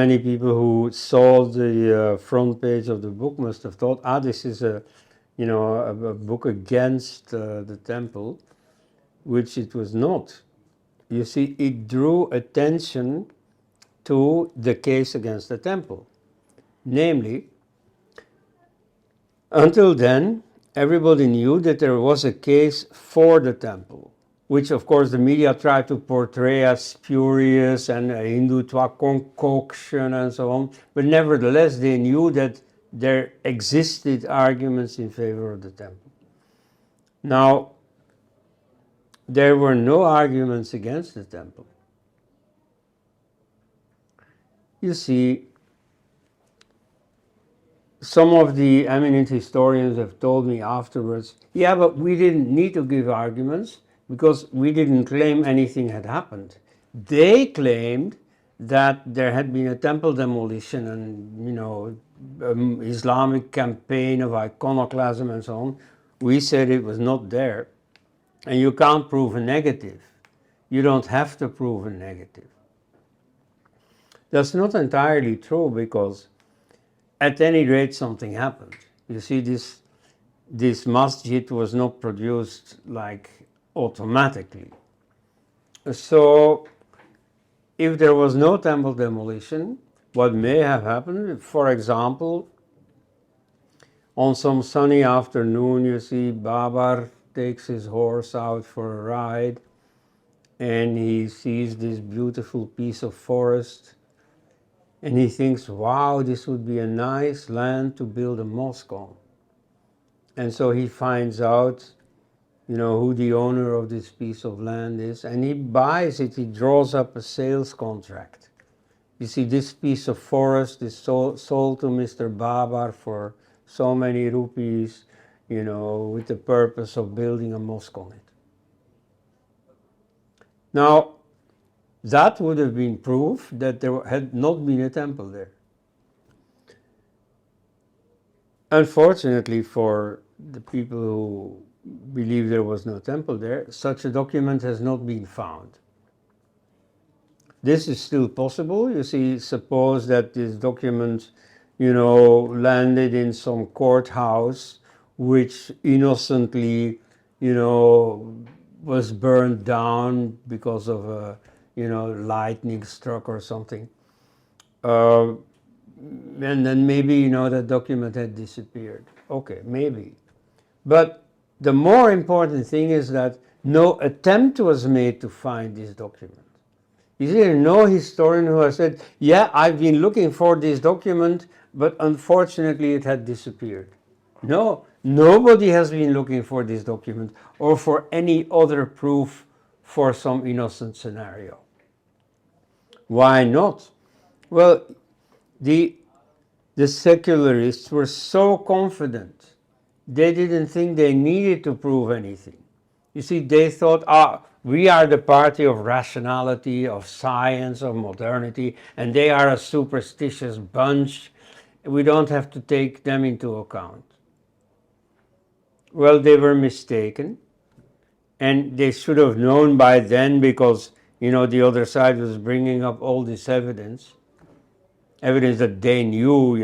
many people who saw the front page of the book must have thought, this is a book against the temple, which it was not. You see, it drew attention to the case against the temple. Namely, until then, everybody knew that there was a case for the temple, which of course the media tried to portray as spurious and a Hindutva concoction and so on, but nevertheless they knew that there existed arguments in favor of the temple. Now, there were no arguments against the temple. You see, some of the eminent historians have told me afterwards, yeah, but we didn't need to give arguments because we didn't claim anything had happened. They claimed that there had been a temple demolition and, Islamic campaign of iconoclasm and so on. We said it was not there. And you can't prove a negative. You don't have to prove a negative. That's not entirely true because at any rate something happened. You see, this masjid was not produced like automatically. So if there was no temple demolition, what may have happened, for example, on some sunny afternoon, you see Babar takes his horse out for a ride and he sees this beautiful piece of forest and he thinks, wow, this would be a nice land to build a mosque on. And so he finds out, who the owner of this piece of land is, and he buys it, he draws up a sales contract. You see, this piece of forest is sold to Mr. Babar for so many rupees, with the purpose of building a mosque on it. Now, that would have been proof that there had not been a temple there. Unfortunately for the people who believe there was no temple there, such a document has not been found. This is still possible. You see, suppose that this document, landed in some courthouse which innocently, was burned down because of a lightning struck or something. And then maybe, that document had disappeared. Okay, maybe. But the more important thing is that no attempt was made to find this document. You see, there's no historian who has said, yeah, I've been looking for this document, but unfortunately it had disappeared. No, nobody has been looking for this document or for any other proof for some innocent scenario. Why not? Well, the secularists were so confident, they didn't think they needed to prove anything. You see, they thought, we are the party of rationality, of science, of modernity, and they are a superstitious bunch. We don't have to take them into account. Well, they were mistaken, and they should have known by then because, the other side was bringing up all this evidence that they knew,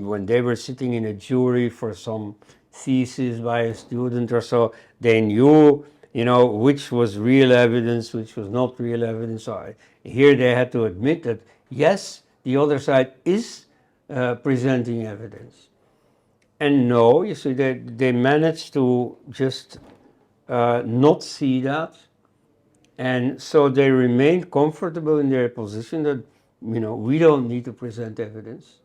when they were sitting in a jury for some thesis by a student or so, they knew, which was real evidence, which was not real evidence. So here they had to admit that, yes, the other side is presenting evidence. And no, you see, they managed to just not see that. And so they remained comfortable in their position that, we don't need to present evidence.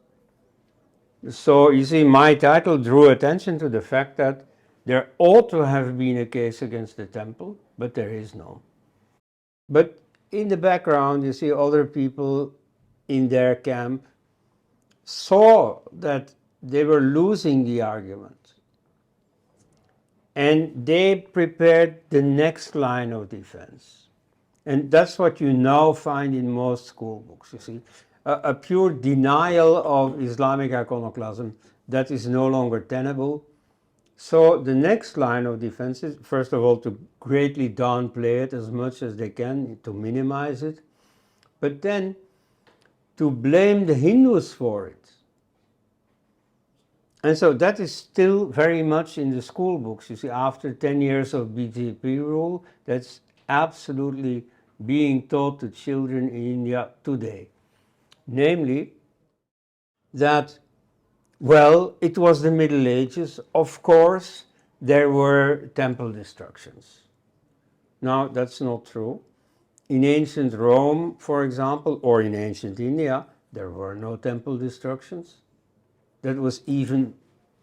So you see, my title drew attention to the fact that there ought to have been a case against the temple, but there is none. But in the background, you see other people in their camp saw that they were losing the argument. And they prepared the next line of defense. And that's what you now find in most school books, you see. A pure denial of Islamic iconoclasm that is no longer tenable. So the next line of defense is, first of all, to greatly downplay it as much as they can, to minimize it. But then to blame the Hindus for it. And so that is still very much in the school books. You see, after 10 years of BJP rule, that's absolutely being taught to children in India today. Namely, that, well, it was the Middle Ages. Of course, there were temple destructions. Now, that's not true. In ancient Rome, for example, or in ancient India, there were no temple destructions. That was even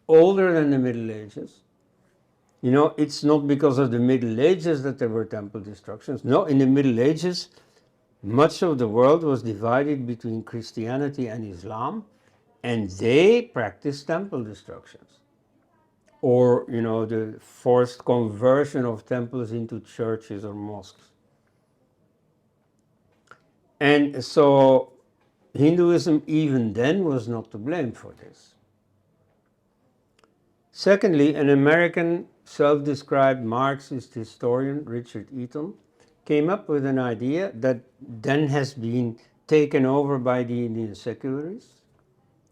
older than the Middle Ages. You know, it's not because of the Middle Ages that there were temple destructions. No, in the Middle Ages, much of the world was divided between Christianity and Islam, and they practiced temple destructions. Or, you know, the forced conversion of temples into churches or mosques. And so Hinduism even then was not to blame for this. Secondly, an American self-described Marxist historian, Richard Eaton, came up with an idea that then has been taken over by the Indian secularists.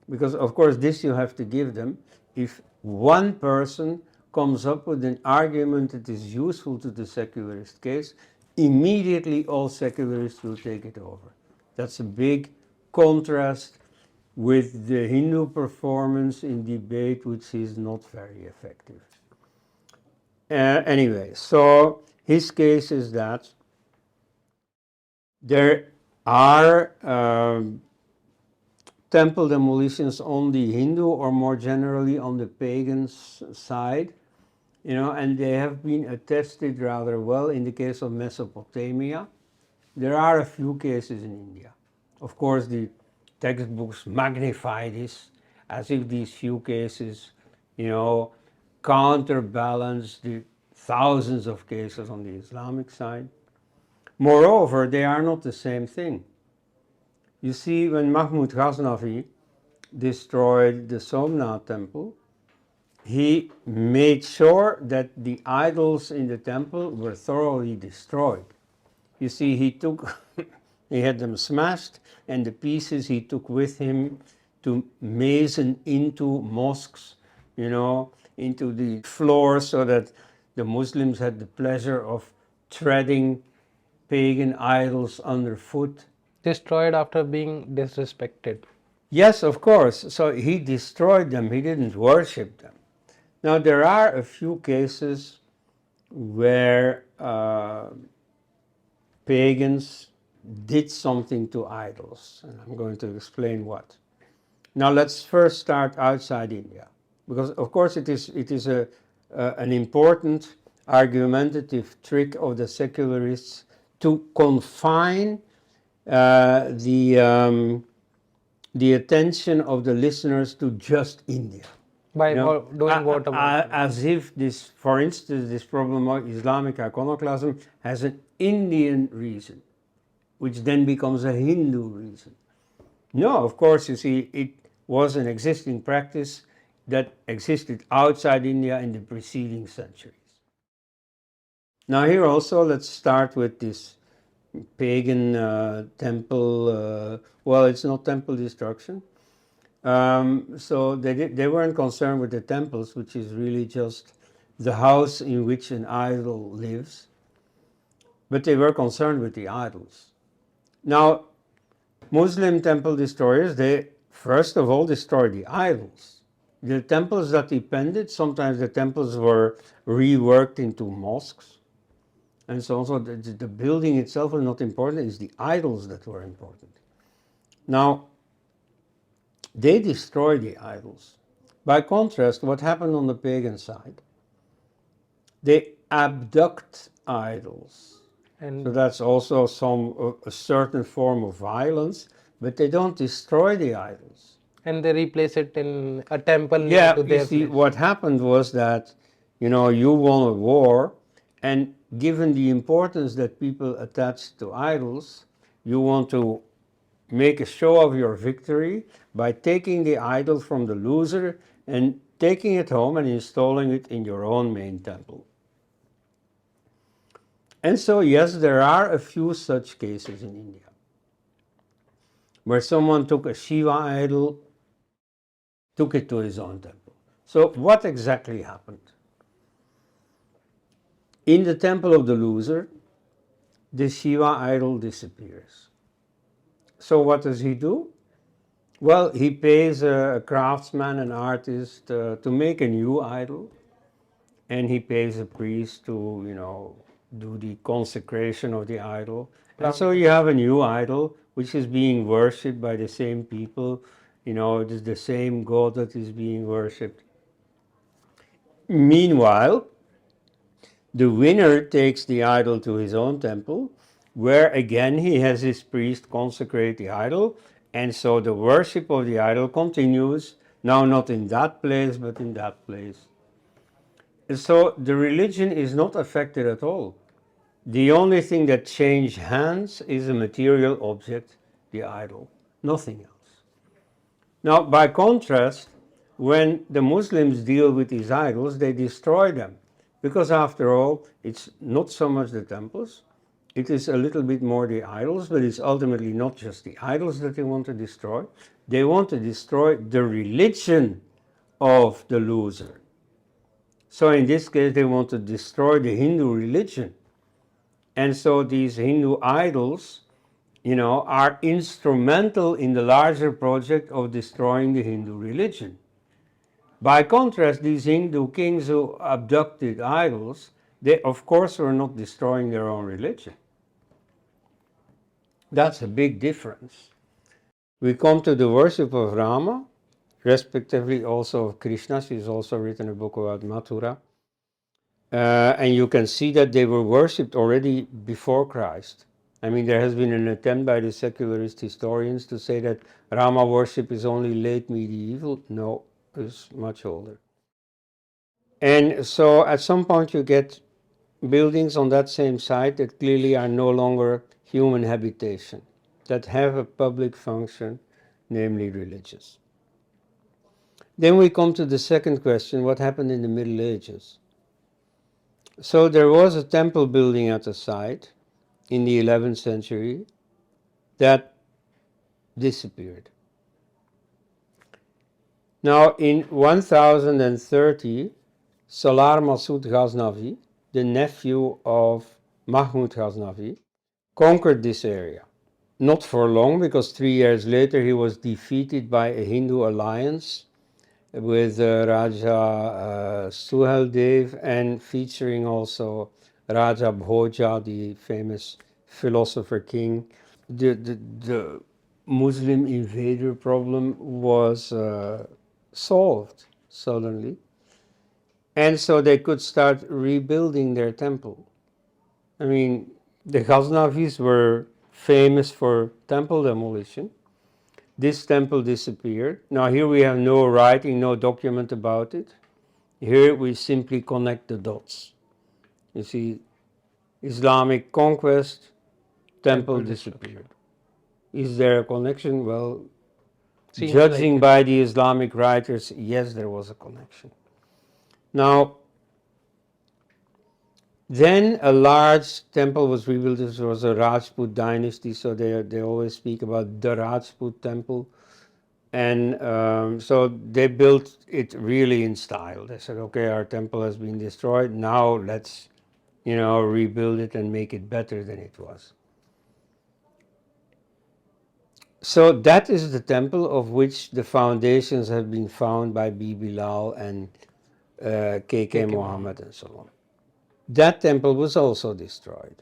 Because, of course, this you have to give them. If one person comes up with an argument that is useful to the secularist case, immediately all secularists will take it over. That's a big contrast with the Hindu performance in debate, which is not very effective. Anyway, so his case is that there are temple demolitions on the Hindu or more generally on the pagan side, you know, and they have been attested rather well in the case of Mesopotamia. There are a few cases in India. Of course, the textbooks magnify this as if these few cases, you know, counterbalance the thousands of cases on the Islamic side. Moreover, they are not the same thing. You see, when Mahmud Ghaznavi destroyed the Somnath temple, he made sure that the idols in the temple were thoroughly destroyed. You see, he had them smashed, and the pieces he took with him to mason into mosques, you know, into the floor, so that the Muslims had the pleasure of treading pagan idols underfoot. Destroyed after being disrespected. Yes, of course. So he destroyed them, he didn't worship them. Now, there are a few cases where pagans did something to idols, and I'm going to explain what. Now, let's first start outside India, because of course it is an important argumentative trick of the secularists to confine the attention of the listeners to just India. By You know, doing what about it? as if this, for instance, this problem of Islamic iconoclasm has an Indian reason, which then becomes a Hindu reason. No, of course, you see, it was an existing practice that existed outside India in the preceding centuries. Now here also, let's start with this pagan temple, well, it's not temple destruction. So they weren't concerned with the temples, which is really just the house in which an idol lives, but they were concerned with the idols. Now, Muslim temple destroyers, they first of all destroyed the idols. The temples that depended, sometimes the temples were reworked into mosques, and so also the building itself was not important, it's the idols that were important. Now, they destroy the idols. By contrast, what happened on the pagan side? They abduct idols. And So that's also a certain form of violence, but they don't destroy the idols. and they replace it in a temple near Yeah, to you their see, place. what happened was that, you know, you won a war, and given the importance that people attach to idols, you want to make a show of your victory by taking the idol from the loser and taking it home and installing it in your own main temple. And so, yes, there are a few such cases in India. where someone took a Shiva idol, took it to his own temple. So what exactly happened? In the temple of the loser, the Shiva idol disappears. So what does he do? Well, he pays a craftsman, an artist, to make a new idol, and he pays a priest to, do the consecration of the idol. And so you have a new idol which is being worshipped by the same people. It is the same God that is being worshipped. Meanwhile, the winner takes the idol to his own temple, where again he has his priest consecrate the idol, and so the worship of the idol continues, now not in that place, but in that place. And so the religion is not affected at all. The only thing that changed hands is a material object, the idol, nothing else. Now, by contrast, when the Muslims deal with these idols, they destroy them. Because after all, it's not so much the temples, it is a little bit more the idols, but it's ultimately not just the idols that they want to destroy. They want to destroy the religion of the loser. So in this case, they want to destroy the Hindu religion. And so these Hindu idols, are instrumental in the larger project of destroying the Hindu religion. By contrast, these Hindu kings who abducted idols, they of course were not destroying their own religion. That's a big difference. We come to the worship of Rama, respectively also of Krishna. She's also written a book about Mathura. And you can see that they were worshipped already before Christ. I mean, there has been an attempt by the secularist historians to say that Rama worship is only late medieval. No, it's much older. And so at some point you get buildings on that same site that clearly are no longer human habitation, that have a public function, namely religious. Then we come to the second question, what happened in the Middle Ages? So there was a temple building at the site in the 11th century that disappeared. Now in 1030, Salar Massoud Ghaznavi, the nephew of Mahmud Ghaznavi, conquered this area. Not for long, because 3 years later he was defeated by a Hindu alliance with Raja Suheldev and featuring also Raja Bhoja, the famous philosopher king. The Muslim invader problem was solved suddenly. And so they could start rebuilding their temple. I mean, the Ghaznavis were famous for temple demolition. This temple disappeared. Now here we have no writing, no document about it. Here we simply connect the dots. You see, Islamic conquest, temple disappeared. Is there a connection? Well, judging by the Islamic writers, yes, there was a connection. Now, then a large temple was rebuilt. This was a Rajput dynasty, so they always speak about the Rajput temple. And so they built it really in style. They said, okay, our temple has been destroyed. Now let's, rebuild it and make it better than it was. So that is the temple of which the foundations have been found by B. Bilal and K.K. Muhammad and so on. That temple was also destroyed.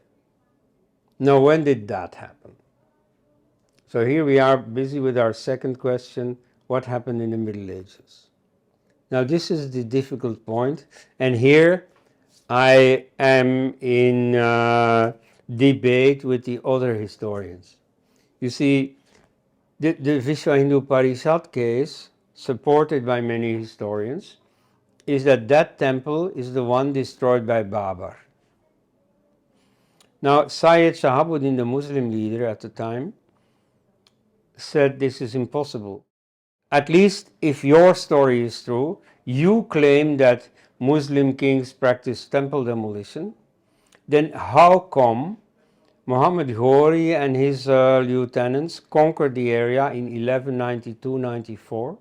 Now, when did that happen? So here we are busy with our second question, what happened in the Middle Ages? Now this is the difficult point, and here I am in debate with the other historians. You see, the Vishwa Hindu Parishad case, supported by many historians, is that temple is the one destroyed by Babar. Now, Syed Shahabuddin, the Muslim leader at the time, said this is impossible. At least if your story is true, you claim that Muslim kings practiced temple demolition, then how come Muhammad Ghori and his lieutenants conquered the area in 1192-94,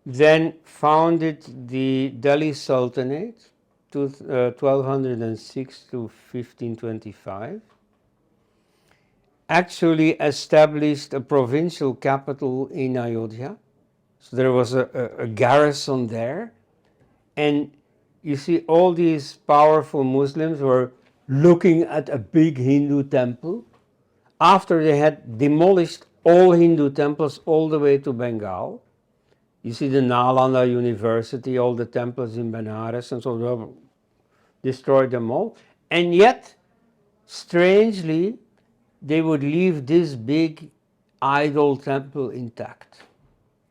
then founded the Delhi Sultanate, 1206 to 1525, actually established a provincial capital in Ayodhya. So there was a garrison there, and you see all these powerful Muslims were looking at a big Hindu temple after they had demolished all Hindu temples all the way to Bengal. You see the Nalanda University, all the temples in Benares, and so they destroyed them all. And yet, strangely, they would leave this big idol temple intact.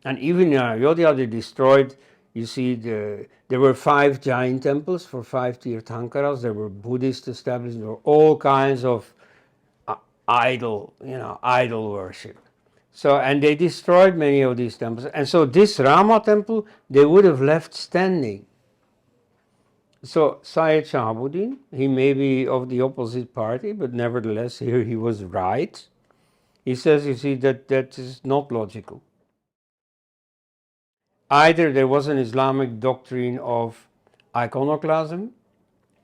And even in Ayodhya, they destroyed, you see, there were 5 giant temples for 5 Tirthankaras. There were Buddhist establishments. There were all kinds of idol worship. So, and they destroyed many of these temples. And so this Rama temple, they would have left standing. So Syed Shahabuddin, he may be of the opposite party, but nevertheless here he was right. He says, you see, that is not logical. Either there was an Islamic doctrine of iconoclasm,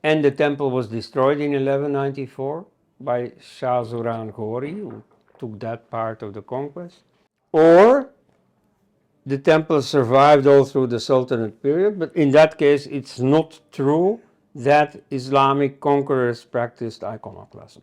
and the temple was destroyed in 1194 by Shah Zuran Ghori, who took that part of the conquest, or the temple survived all through the Sultanate period, but in that case it's not true that Islamic conquerors practiced iconoclasm.